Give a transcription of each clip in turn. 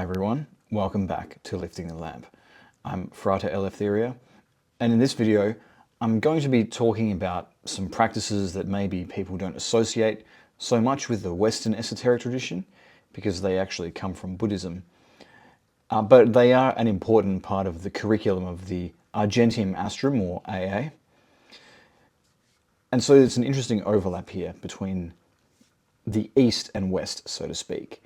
everyone, welcome back to Lifting the Lamp. I'm Frate Eleftheria, and in this video I'm going to be talking about some practices that maybe people don't associate so much with the Western esoteric tradition because they actually come from Buddhism. But they are an important part of the curriculum of the Argenteum Astrum, or AA. And so it's an interesting overlap here between the East and West, so to speak.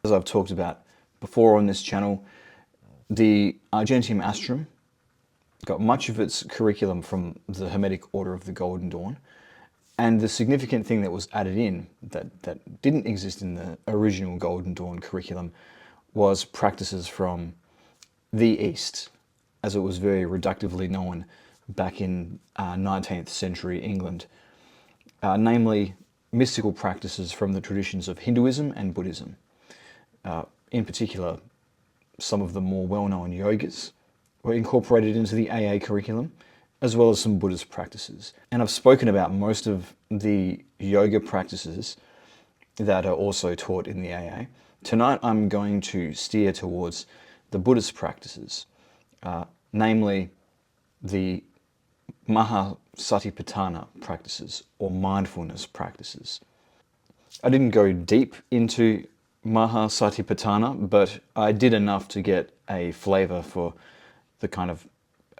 As I've talked about before on this channel, the Argenteum Astrum got much of its curriculum from the Hermetic Order of the Golden Dawn, and the significant thing that was added in that didn't exist in the original Golden Dawn curriculum was practices from the East, as it was very reductively known back in 19th century England, namely mystical practices from the traditions of Hinduism and Buddhism. In particular, some of the more well-known yogas were incorporated into the AA curriculum, as well as some Buddhist practices. And I've spoken about most of the yoga practices that are also taught in the AA. Tonight I'm going to steer towards the Buddhist practices, namely the Mahasatipatthana practices, or mindfulness practices. I didn't go deep into Mahasatipatthana, but I did enough to get a flavor for the kind of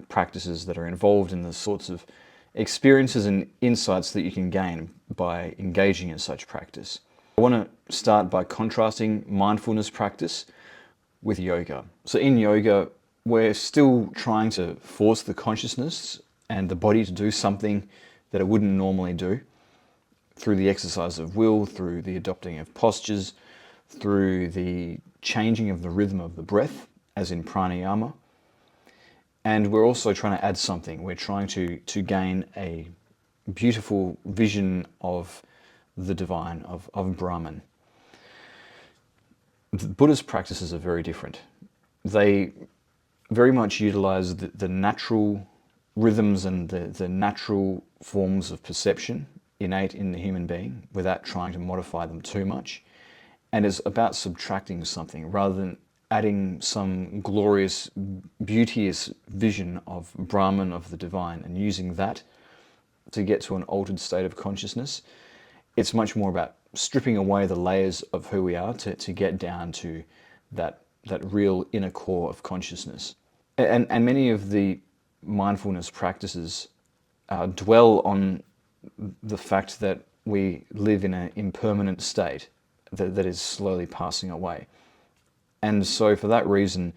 practices that are involved in the sorts of experiences and insights that you can gain by engaging in such practice. I want to start by contrasting mindfulness practice with yoga. So in yoga, we're still trying to force the consciousness and the body to do something that it wouldn't normally do through the exercise of will, through the adopting of postures, through the changing of the rhythm of the breath, as in pranayama. And we're also trying to add something. We're trying to gain a beautiful vision of the divine, of Brahman. The Buddhist practices are very different. They very much utilize the natural rhythms and the natural forms of perception innate in the human being without trying to modify them too much. And it's about subtracting something rather than adding some glorious, beauteous vision of Brahman, of the divine, and using that to get to an altered state of consciousness. It's much more about stripping away the layers of who we are to get down to that real inner core of consciousness. And many of the mindfulness practices dwell on the fact that we live in an impermanent state that is slowly passing away. And so for that reason,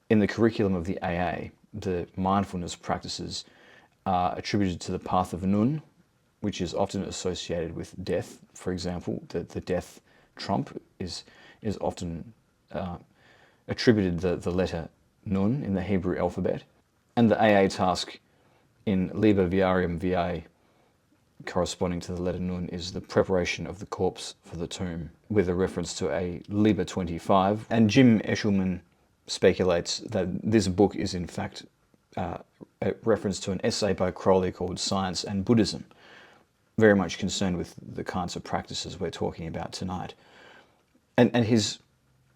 in the curriculum of the AA, the mindfulness practices are attributed to the path of Nun, which is often associated with death. For example, the death trump is often attributed the letter Nun in the Hebrew alphabet. And the AA task in Liber Viarium VA, corresponding to the letter Nun, is the preparation of the corpse for the tomb, with a reference to a Liber 25. And Jim Eshelman speculates that this book is in fact a reference to an essay by Crowley called Science and Buddhism, very much concerned with the kinds of practices we're talking about tonight. And his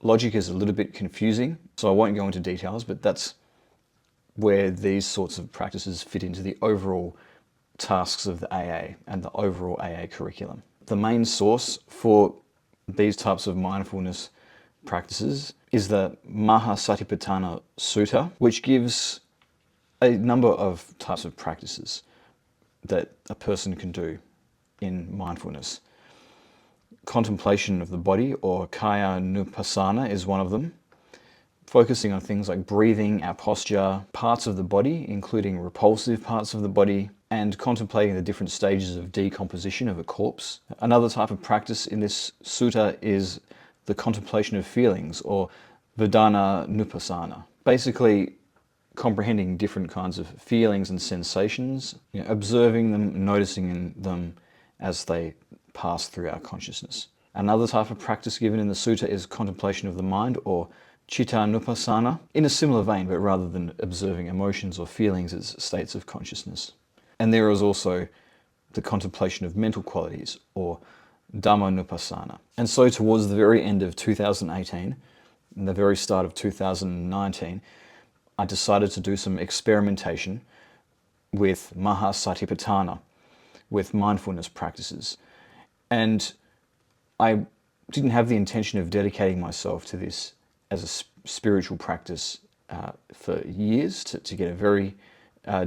logic is a little bit confusing, so I won't go into details, but that's where these sorts of practices fit into the overall tasks of the AA and the overall AA curriculum. The main source for these types of mindfulness practices is the Mahasatipatthana Sutta, which gives a number of types of practices that a person can do in mindfulness. Contemplation of the body, or kaya nupassana, is one of them, focusing on things like breathing, our posture, parts of the body, including repulsive parts of the body, and contemplating the different stages of decomposition of a corpse. Another type of practice in this sutta is the contemplation of feelings, or vedana nupassana. Basically, comprehending different kinds of feelings and sensations, observing them, noticing them as they pass through our consciousness. Another type of practice given in the sutta is contemplation of the mind, or citta nupassana, in a similar vein, but rather than observing emotions or feelings as states of consciousness. And there is also the contemplation of mental qualities, or Dhammanupassana. And so towards the very end of 2018, in the very start of 2019, I decided to do some experimentation with Mahasatipatthana, with mindfulness practices. And I didn't have the intention of dedicating myself to this as a spiritual practice for years, to get a very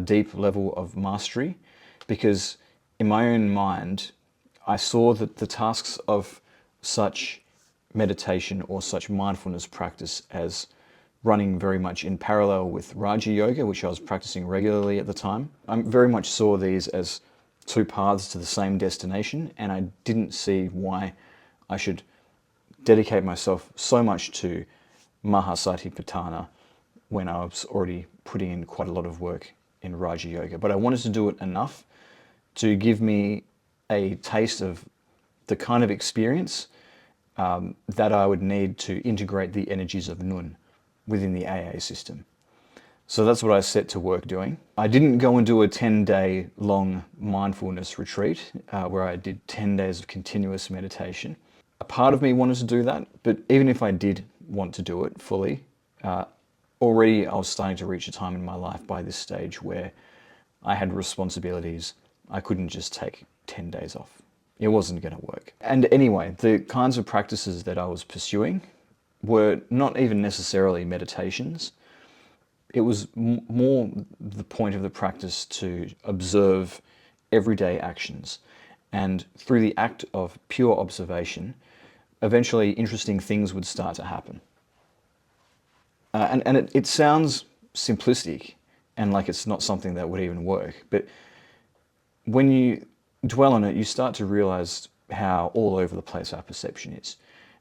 deep level of mastery, because in my own mind, I saw that the tasks of such meditation or such mindfulness practice as running very much in parallel with Raja Yoga, which I was practicing regularly at the time. I very much saw these as two paths to the same destination, and I didn't see why I should dedicate myself so much to Mahasatipatthana when I was already putting in quite a lot of work in Raja Yoga. But I wanted to do it enough to give me a taste of the kind of experience that I would need to integrate the energies of Nun within the AA system. So that's what I set to work doing. I didn't go and do a 10-day long mindfulness retreat where I did 10 days of continuous meditation. A part of me wanted to do that, but even if I did want to do it fully, already I was starting to reach a time in my life by this stage where I had responsibilities. I couldn't just take 10 days off. It wasn't going to work. And anyway, the kinds of practices that I was pursuing were not even necessarily meditations. It was more the point of the practice to observe everyday actions. And through the act of pure observation, eventually interesting things would start to happen. And it sounds simplistic and like it's not something that would even work. But when you dwell on it, you start to realize how all over the place our perception is.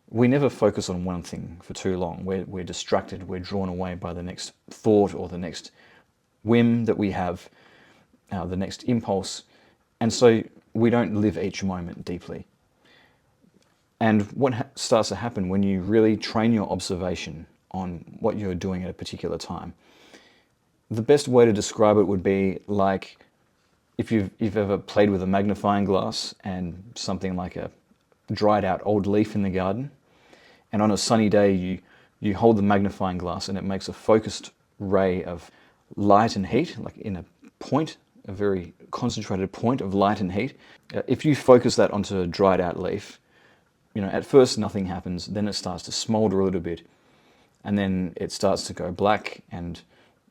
We never focus on one thing for too long. We're distracted, we're drawn away by the next thought or the next whim that we have, the next impulse. And so we don't live each moment deeply. And what starts to happen when you really train your observation on what you're doing at a particular time, the best way to describe it would be like if you've ever played with a magnifying glass and something like a dried out old leaf in the garden, and on a sunny day you hold the magnifying glass and it makes a focused ray of light and heat, like in a point, a very concentrated point of light and heat. If you focus that onto a dried out leaf, at first nothing happens, then it starts to smolder a little bit, and then it starts to go black and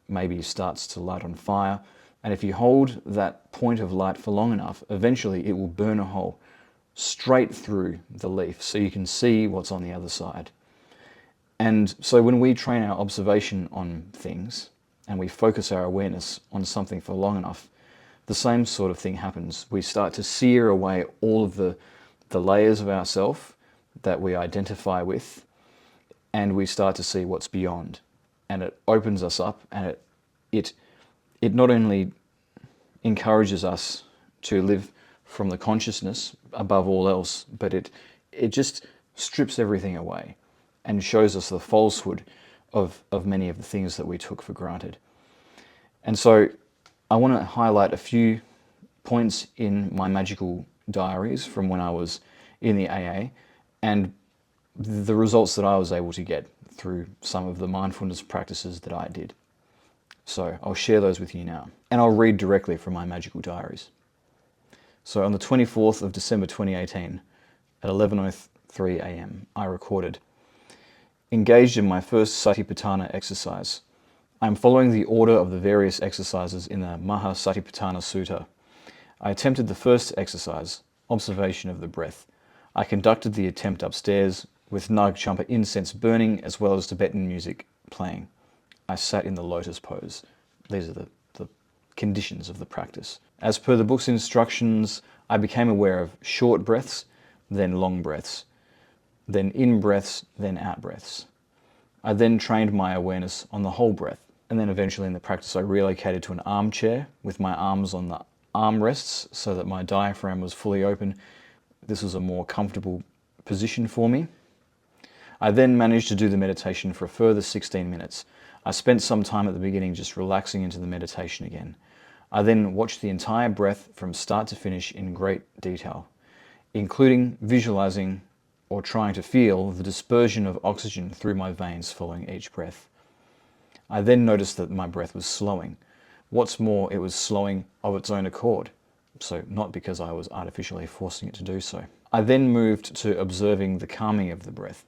maybe starts to light on fire. And if you hold that point of light for long enough, eventually it will burn a hole straight through the leaf so you can see what's on the other side. And so when we train our observation on things and we focus our awareness on something for long enough, the same sort of thing happens. We start to sear away all of the layers of ourself that we identify with, and we start to see what's beyond. And it opens us up, and it not only encourages us to live from the consciousness above all else, but it just strips everything away and shows us the falsehood of many of the things that we took for granted. And so I want to highlight a few points in my magickal diaries from when I was in the AA and the results that I was able to get through some of the mindfulness practices that I did. So I'll share those with you now. And I'll read directly from my magickal diaries. So on the 24th of December 2018, at 11:03 a.m, I recorded, engaged in my first Satipatthana exercise. I am following the order of the various exercises in the Mahasatipatthana Sutta. I attempted the first exercise, observation of the breath. I conducted the attempt upstairs with Nag Champa incense burning as well as Tibetan music playing. I sat in the lotus pose. These are the conditions of the practice. As per the book's instructions, I became aware of short breaths, then long breaths, then in breaths, then out breaths. I then trained my awareness on the whole breath, and then eventually in the practice I relocated to an armchair with my arms on the armrests so that my diaphragm was fully open. This was a more comfortable position for me. I then managed to do the meditation for a further 16 minutes. I spent some time at the beginning just relaxing into the meditation again. I then watched the entire breath from start to finish in great detail, including visualizing or trying to feel the dispersion of oxygen through my veins following each breath. I then noticed that my breath was slowing. What's more, it was slowing of its own accord, so not because I was artificially forcing it to do so. I then moved to observing the calming of the breath.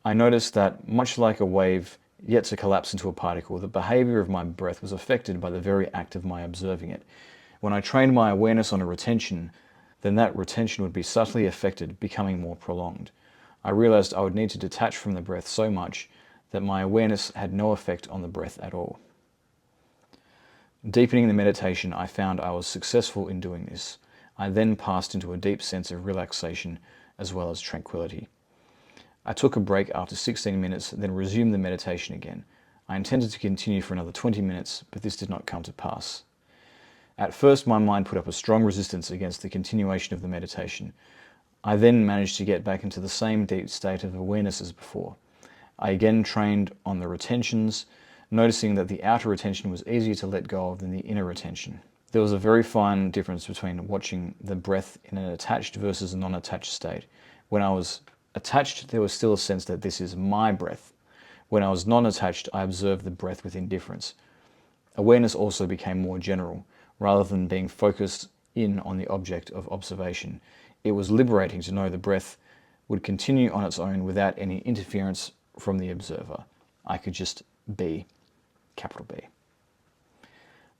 I noticed that, much like a wave yet to collapse into a particle, the behavior of my breath was affected by the very act of my observing it. When I trained my awareness on a retention, then that retention would be subtly affected, becoming more prolonged. I realized I would need to detach from the breath so much that my awareness had no effect on the breath at all. Deepening the meditation, I found I was successful in doing this. I then passed into a deep sense of relaxation as well as tranquility. I took a break after 16 minutes, then resumed the meditation again. I intended to continue for another 20 minutes, but this did not come to pass. At first, my mind put up a strong resistance against the continuation of the meditation. I then managed to get back into the same deep state of awareness as before. I again trained on the retentions, noticing that the outer retention was easier to let go of than the inner retention. There was a very fine difference between watching the breath in an attached versus a non-attached state. When I was attached, there was still a sense that this is my breath. When I was non-attached, I observed the breath with indifference. Awareness also became more general. Rather than being focused in on the object of observation, it was liberating to know the breath would continue on its own without any interference from the observer. I could just be, capital B.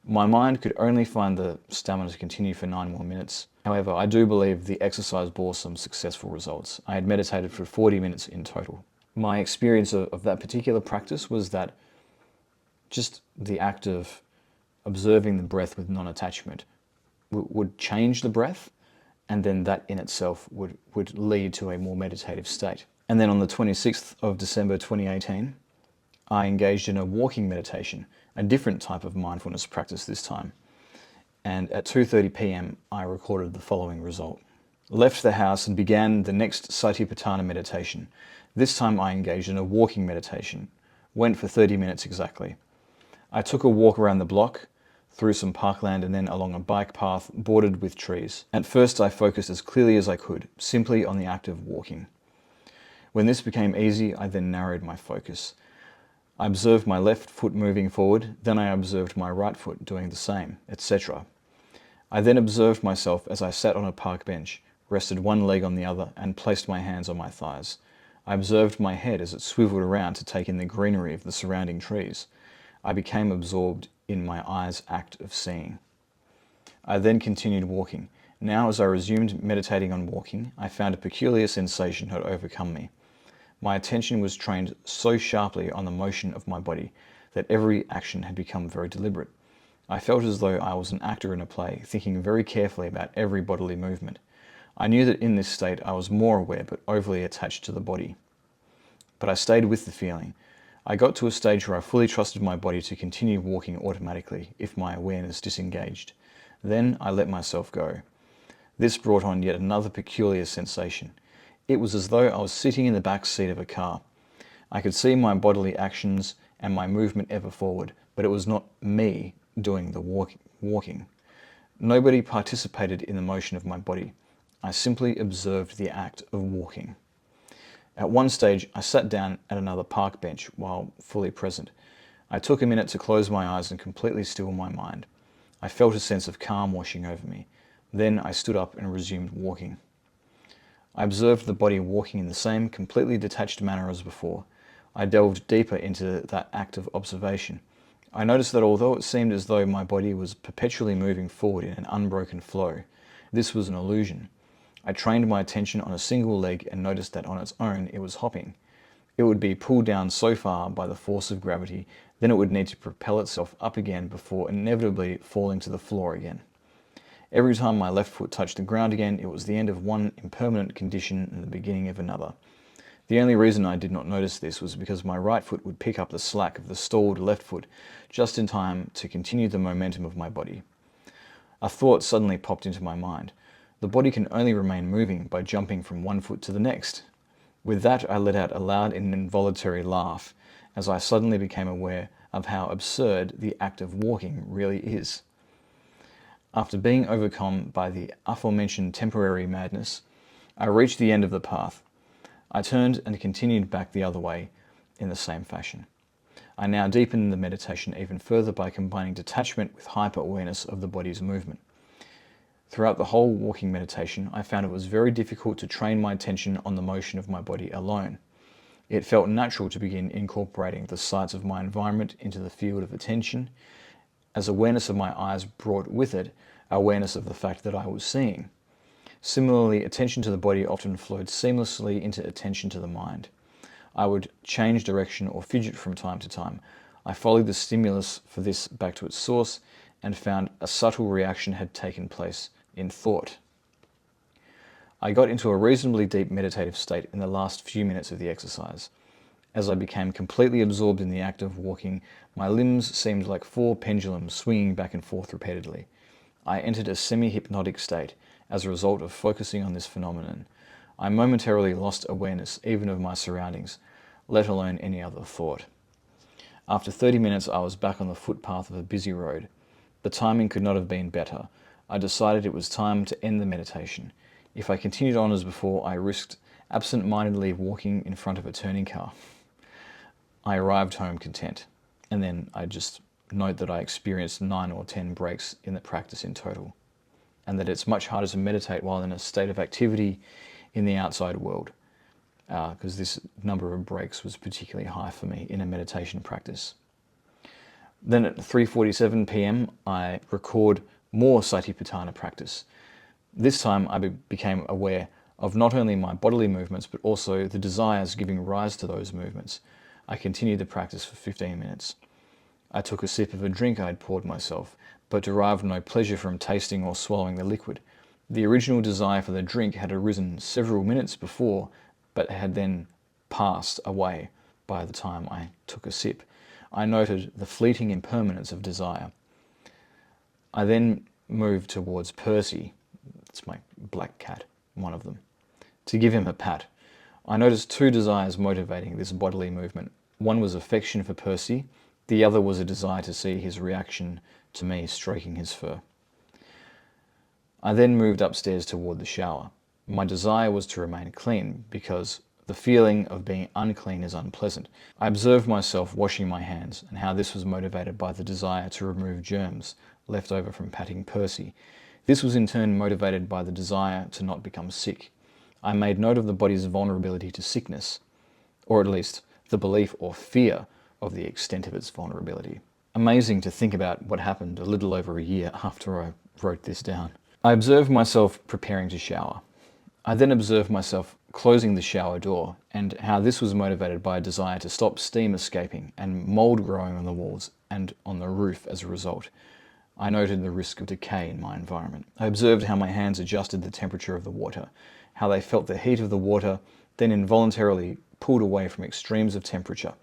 My mind could only find the stamina to continue for 9 more minutes. However, I do believe the exercise bore some successful results. I had meditated for 40 minutes in total. My experience of that particular practice was that just the act of observing the breath with non-attachment would change the breath, and then that in itself would lead to a more meditative state. And then on the 26th of December 2018, I engaged in a walking meditation, a different type of mindfulness practice this time. And at 2:30 p.m, I recorded the following result. Left the house and began the next Satipatthana meditation. This time I engaged in a walking meditation. Went for 30 minutes exactly. I took a walk around the block, through some parkland, and then along a bike path bordered with trees. At first I focused as clearly as I could, simply on the act of walking. When this became easy, I then narrowed my focus. I observed my left foot moving forward, then I observed my right foot doing the same, etc. I then observed myself as I sat on a park bench, rested one leg on the other, and placed my hands on my thighs. I observed my head as it swiveled around to take in the greenery of the surrounding trees. I became absorbed in my eyes' act of seeing. I then continued walking. Now, as I resumed meditating on walking, I found a peculiar sensation had overcome me. My attention was trained so sharply on the motion of my body that every action had become very deliberate. I felt as though I was an actor in a play, thinking very carefully about every bodily movement. I knew that in this state I was more aware but overly attached to the body. But I stayed with the feeling. I got to a stage where I fully trusted my body to continue walking automatically if my awareness disengaged. Then I let myself go. This brought on yet another peculiar sensation. It was as though I was sitting in the back seat of a car. I could see my bodily actions and my movement ever forward, but it was not me doing the walking. Nobody participated in the motion of my body. I simply observed the act of walking. At one stage, I sat down at another park bench while fully present. I took a minute to close my eyes and completely still my mind. I felt a sense of calm washing over me. Then I stood up and resumed walking. I observed the body walking in the same completely detached manner as before. I delved deeper into that act of observation. I noticed that although it seemed as though my body was perpetually moving forward in an unbroken flow, this was an illusion. I trained my attention on a single leg and noticed that on its own it was hopping. It would be pulled down so far by the force of gravity, then it would need to propel itself up again before inevitably falling to the floor again. Every time my left foot touched the ground again, it was the end of one impermanent condition and the beginning of another. The only reason I did not notice this was because my right foot would pick up the slack of the stalled left foot just in time to continue the momentum of my body. A thought suddenly popped into my mind. The body can only remain moving by jumping from one foot to the next. With that, I let out a loud and involuntary laugh as I suddenly became aware of how absurd the act of walking really is. After being overcome by the aforementioned temporary madness, I reached the end of the path. I turned and continued back the other way in the same fashion. I now deepened the meditation even further by combining detachment with hyper-awareness of the body's movement. Throughout the whole walking meditation, I found it was very difficult to train my attention on the motion of my body alone. It felt natural to begin incorporating the sights of my environment into the field of attention, as awareness of my eyes brought with it awareness of the fact that I was seeing. Similarly, attention to the body often flowed seamlessly into attention to the mind. I would change direction or fidget from time to time. I followed the stimulus for this back to its source and found a subtle reaction had taken place in thought. I got into a reasonably deep meditative state in the last few minutes of the exercise. As I became completely absorbed in the act of walking, my limbs seemed like 4 pendulums swinging back and forth repeatedly. I entered a semi-hypnotic state as a result of focusing on this phenomenon. I momentarily lost awareness even of my surroundings, let alone any other thought. After 30 minutes, I was back on the footpath of a busy road. The timing could not have been better. I decided it was time to end the meditation. If I continued on as before, I risked absent-mindedly walking in front of a turning car. I arrived home content, and then I just note that I experienced 9 or 10 breaks in the practice in total, and that it's much harder to meditate while in a state of activity in the outside world, because this number of breaks was particularly high for me in a meditation practice. Then at 3:47 p.m. I record more Satipatthana practice. This time I became aware of not only my bodily movements but also the desires giving rise to those movements. I continued the practice for 15 minutes. I took a sip of a drink I had poured myself, but derived no pleasure from tasting or swallowing the liquid. The original desire for the drink had arisen several minutes before, but had then passed away by the time I took a sip. I noted the fleeting impermanence of desire. I then moved towards Percy, it's my black cat, one of them, to give him a pat. I noticed 2 desires motivating this bodily movement. One was affection for Percy, the other was a desire to see his reaction to me stroking his fur. I then moved upstairs toward the shower. My desire was to remain clean because the feeling of being unclean is unpleasant. I observed myself washing my hands and how this was motivated by the desire to remove germs left over from patting Percy. This was in turn motivated by the desire to not become sick. I made note of the body's vulnerability to sickness, or at least the belief or fear of the extent of its vulnerability. Amazing to think about what happened a little over a year after I wrote this down. I observed myself preparing to shower. I then observed myself closing the shower door and how this was motivated by a desire to stop steam escaping and mold growing on the walls and on the roof as a result. I noted the risk of decay in my environment. I observed how my hands adjusted the temperature of the water, how they felt the heat of the water, then involuntarily pulled away from extremes of temperature.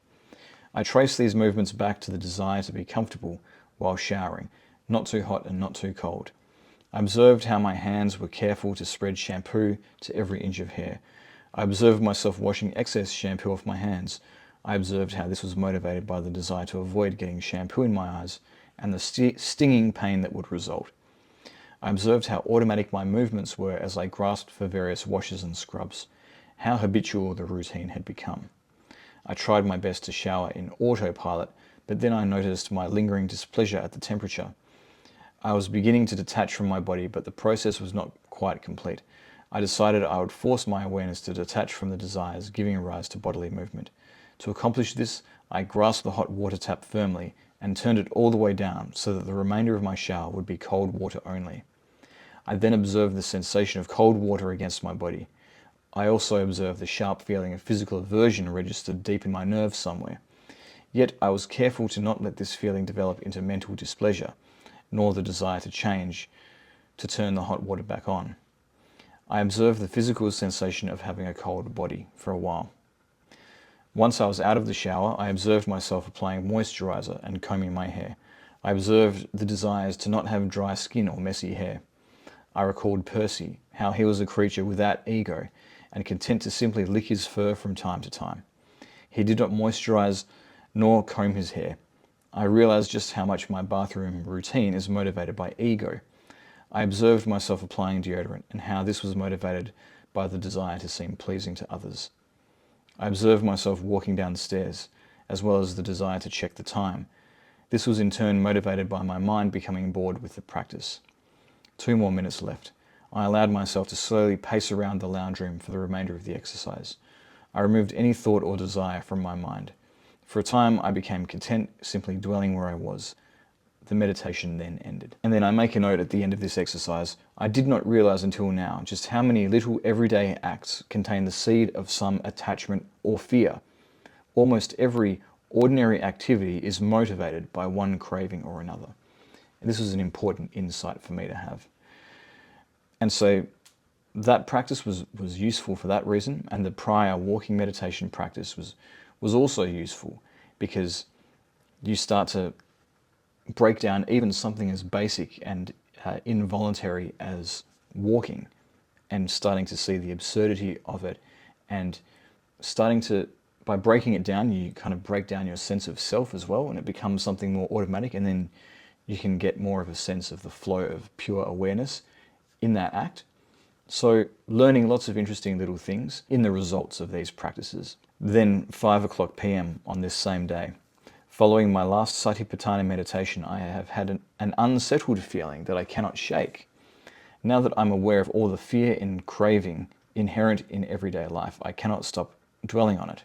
I traced these movements back to the desire to be comfortable while showering, not too hot and not too cold. I observed how my hands were careful to spread shampoo to every inch of hair. I observed myself washing excess shampoo off my hands. I observed how this was motivated by the desire to avoid getting shampoo in my eyes and the stinging pain that would result. I observed how automatic my movements were as I grasped for various washes and scrubs, how habitual the routine had become. I tried my best to shower in autopilot, but then I noticed my lingering displeasure at the temperature. I was beginning to detach from my body, but the process was not quite complete. I decided I would force my awareness to detach from the desires giving rise to bodily movement. To accomplish this, I grasped the hot water tap firmly and turned it all the way down so that the remainder of my shower would be cold water only. I then observed the sensation of cold water against my body. I also observed the sharp feeling of physical aversion registered deep in my nerves somewhere. Yet I was careful to not let this feeling develop into mental displeasure, nor the desire to change, to turn the hot water back on. I observed the physical sensation of having a cold body for a while. Once I was out of the shower, I observed myself applying moisturizer and combing my hair. I observed the desires to not have dry skin or messy hair. I recalled Percy, how he was a creature without ego and content to simply lick his fur from time to time. He did not moisturize nor comb his hair. I realized just how much my bathroom routine is motivated by ego. I observed myself applying deodorant and how this was motivated by the desire to seem pleasing to others. I observed myself walking down the stairs, as well as the desire to check the time. This was in turn motivated by my mind becoming bored with the practice. 2 more minutes left. I allowed myself to slowly pace around the lounge room for the remainder of the exercise. I removed any thought or desire from my mind. For a time, I became content simply dwelling where I was. The meditation then ended. And then I make a note at the end of this exercise. I did not realize until now just how many little everyday acts contain the seed of some attachment or fear. Almost every ordinary activity is motivated by one craving or another. And this was an important insight for me to have. And so that practice was useful for that reason, and the prior walking meditation practice was also useful because you start to break down even something as basic and involuntary as walking, and starting to see the absurdity of it, and starting to, by breaking it down, you kind of break down your sense of self as well, and it becomes something more automatic, and then you can get more of a sense of the flow of pure awareness in that act. So learning lots of interesting little things in the results of these practices. Then 5 p.m. on this same day, following my last Satipatthana meditation, I have had an unsettled feeling that I cannot shake. Now that I'm aware of all the fear and craving inherent in everyday life, I cannot stop dwelling on it.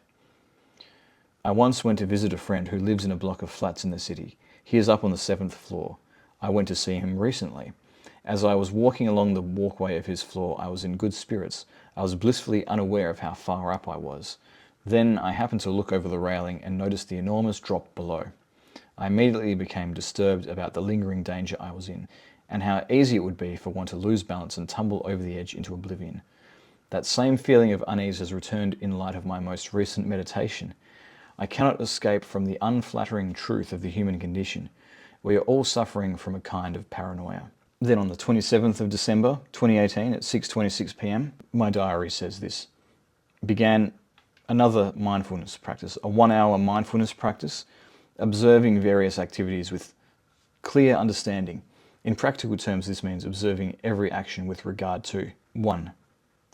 I once went to visit a friend who lives in a block of flats in the city. He is up on the 7th floor. I went to see him recently. As I was walking along the walkway of his floor, I was in good spirits. I was blissfully unaware of how far up I was. Then I happened to look over the railing and noticed the enormous drop below. I immediately became disturbed about the lingering danger I was in, and how easy it would be for one to lose balance and tumble over the edge into oblivion. That same feeling of unease has returned in light of my most recent meditation. I cannot escape from the unflattering truth of the human condition. We are all suffering from a kind of paranoia. Then on the 27th of December 2018 at 6:26 p.m, my diary says this. Began another mindfulness practice, a 1-hour mindfulness practice, observing various activities with clear understanding. In practical terms, this means observing every action with regard to 1.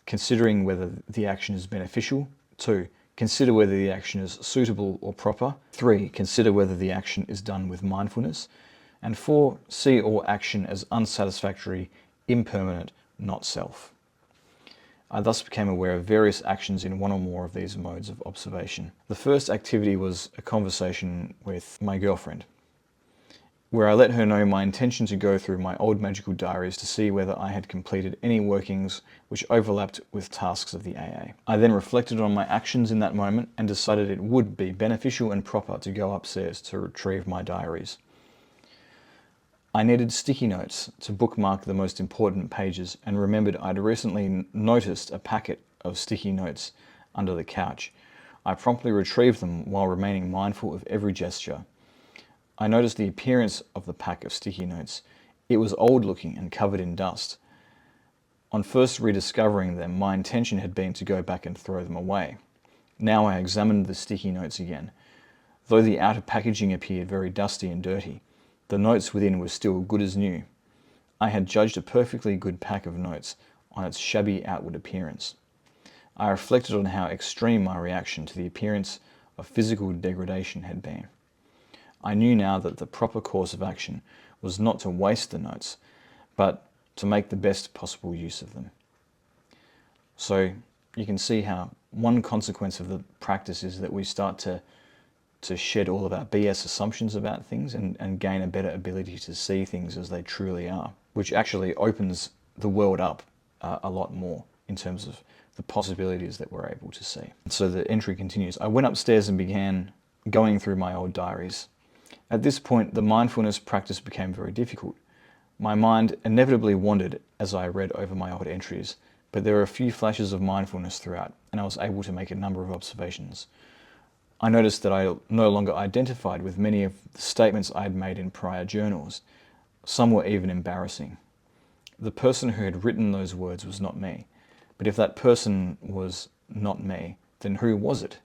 Considering whether the action is beneficial. 2. Consider whether the action is suitable or proper. 3. Consider whether the action is done with mindfulness. And 4. See all action as unsatisfactory, impermanent, not self. I thus became aware of various actions in one or more of these modes of observation. The first activity was a conversation with my girlfriend, where I let her know my intention to go through my old magical diaries to see whether I had completed any workings which overlapped with tasks of the AA. I then reflected on my actions in that moment and decided it would be beneficial and proper to go upstairs to retrieve my diaries. I needed sticky notes to bookmark the most important pages, and remembered I'd recently noticed a packet of sticky notes under the couch. I promptly retrieved them while remaining mindful of every gesture. I noticed the appearance of the pack of sticky notes. It was old looking and covered in dust. On first rediscovering them, my intention had been to go back and throw them away. Now I examined the sticky notes again. Though the outer packaging appeared very dusty and dirty, the notes within were still good as new. I had judged a perfectly good pack of notes on its shabby outward appearance. I reflected on how extreme my reaction to the appearance of physical degradation had been. I knew now that the proper course of action was not to waste the notes, but to make the best possible use of them. So you can see how one consequence of the practice is that we start to shed all of our BS assumptions about things and gain a better ability to see things as they truly are, which actually opens the world up a lot more in terms of the possibilities that we're able to see. So the entry continues. I went upstairs and began going through my old diaries. At this point, the mindfulness practice became very difficult. My mind inevitably wandered as I read over my old entries, but there were a few flashes of mindfulness throughout, and I was able to make a number of observations. I noticed that I no longer identified with many of the statements I had made in prior journals. Some were even embarrassing. The person who had written those words was not me. But if that person was not me, then who was it?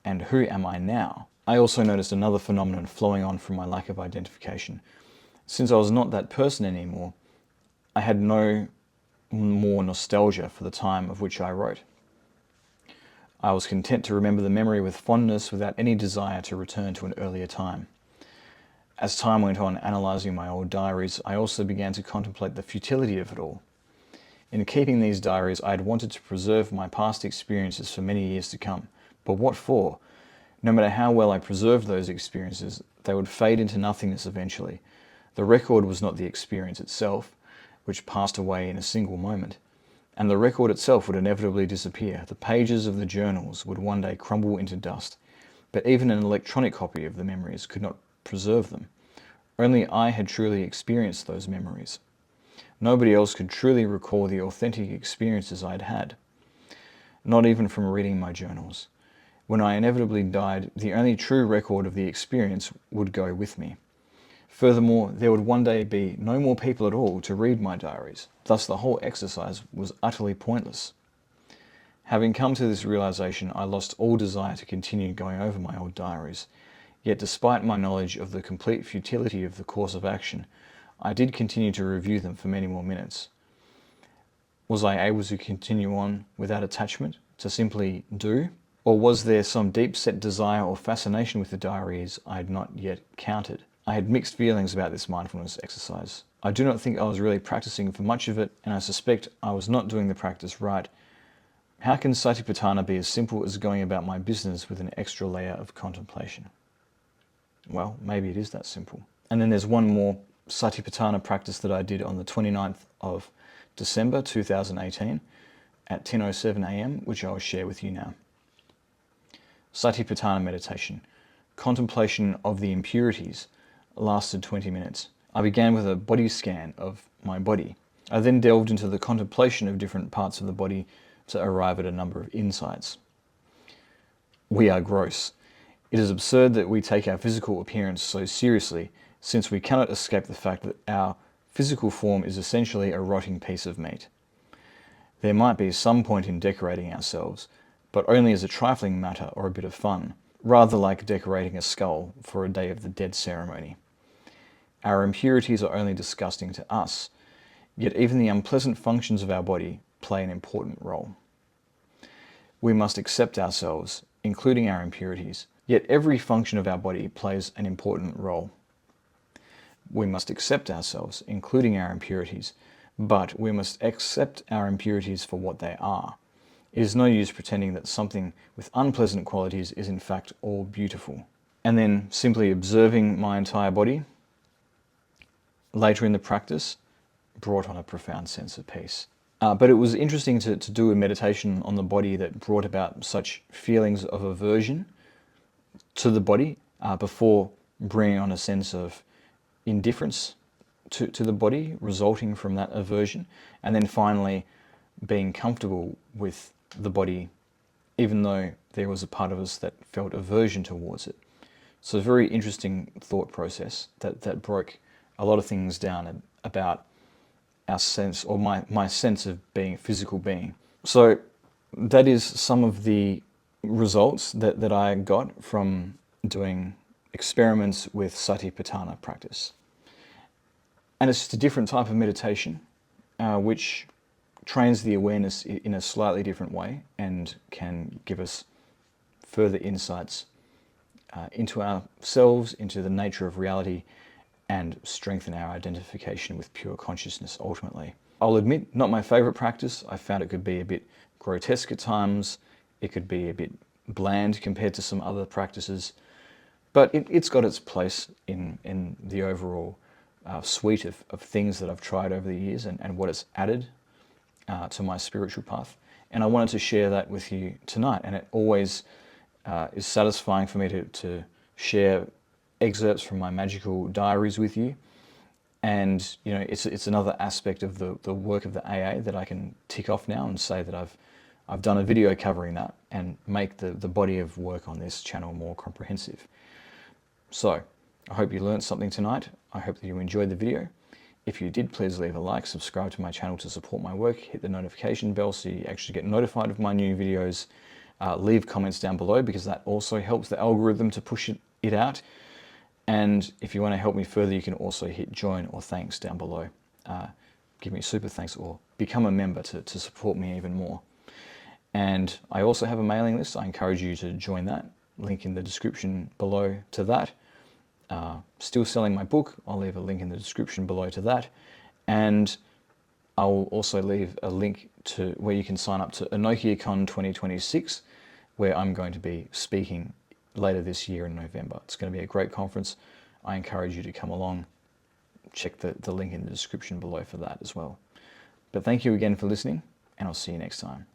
And who am I now? I also noticed another phenomenon flowing on from my lack of identification. Since I was not that person anymore, I had no more nostalgia for the time of which I wrote. I was content to remember the memory with fondness without any desire to return to an earlier time. As time went on analysing my old diaries, I also began to contemplate the futility of it all. In keeping these diaries, I had wanted to preserve my past experiences for many years to come. But what for? No matter how well I preserved those experiences, they would fade into nothingness eventually. The record was not the experience itself, which passed away in a single moment. And the record itself would inevitably disappear. The pages of the journals would one day crumble into dust. But even an electronic copy of the memories could not preserve them. Only I had truly experienced those memories. Nobody else could truly recall the authentic experiences I had had. Not even from reading my journals. When I inevitably died, the only true record of the experience would go with me. Furthermore, there would one day be no more people at all to read my diaries. Thus, the whole exercise was utterly pointless. Having come to this realization, I lost all desire to continue going over my old diaries. Yet, despite my knowledge of the complete futility of the course of action, I did continue to review them for many more minutes. Was I able to continue on without attachment, to simply do? Or was there some deep-set desire or fascination with the diaries I had not yet counted? I had mixed feelings about this mindfulness exercise. I do not think I was really practicing for much of it, and I suspect I was not doing the practice right. How can Satipatthana be as simple as going about my business with an extra layer of contemplation? Well, maybe it is that simple. And then there's one more Satipatthana practice that I did on the 29th of December 2018 at 10:07 a.m, which I will share with you now. Satipatthana meditation, contemplation of the impurities, lasted 20 minutes. I began with a body scan of my body. I then delved into the contemplation of different parts of the body to arrive at a number of insights. We are gross. It is absurd that we take our physical appearance so seriously, since we cannot escape the fact that our physical form is essentially a rotting piece of meat. There might be some point in decorating ourselves, but only as a trifling matter or a bit of fun, rather like decorating a skull for a Day of the Dead ceremony. Our impurities are only disgusting to us, yet even the unpleasant functions of our body play an important role. We must accept ourselves, including our impurities, yet every function of our body plays an important role. We must accept ourselves, including our impurities, but we must accept our impurities for what they are. It is no use pretending that something with unpleasant qualities is in fact all beautiful. And then simply observing my entire body, later in the practice, brought on a profound sense of peace. But it was interesting to do a meditation on the body that brought about such feelings of aversion to the body before bringing on a sense of indifference to the body resulting from that aversion, and then finally being comfortable with the body even though there was a part of us that felt aversion towards it. So a very interesting thought process that broke a lot of things down about our sense, or my sense of being a physical being. So that is some of the results that I got from doing experiments with Satipatthana practice. And it's just a different type of meditation, which trains the awareness in a slightly different way and can give us further insights into ourselves, into the nature of reality, and strengthen our identification with pure consciousness ultimately. I'll admit, not my favorite practice. I found it could be a bit grotesque at times. It could be a bit bland compared to some other practices, but it's got its place in the overall suite of things that I've tried over the years and what it's added to my spiritual path. And I wanted to share that with you tonight. And it always is satisfying for me to share excerpts from my magickal diaries with you. And you know, it's another aspect of the work of the AA that I can tick off now and say that I've done a video covering that and make the body of work on this channel more comprehensive. So I hope you learned something tonight. I hope that you enjoyed the video. If you did, please leave a like, subscribe to my channel to support my work, hit the notification bell so you actually get notified of my new videos. Leave comments down below because that also helps the algorithm to push it out. And if you want to help me further, you can also hit join or thanks down below. Give me super thanks or become a member to support me even more. And I also have a mailing list. I encourage you to join that. Link in the description below to that. Still selling my book. I'll leave a link in the description below to that. And I'll also leave a link to where you can sign up to EnochiaCon 2026, where I'm going to be speaking later this year in November. It's going to be a great conference. I encourage you to come along. Check the link in the description below for that as well. But thank you again for listening, and I'll see you next time.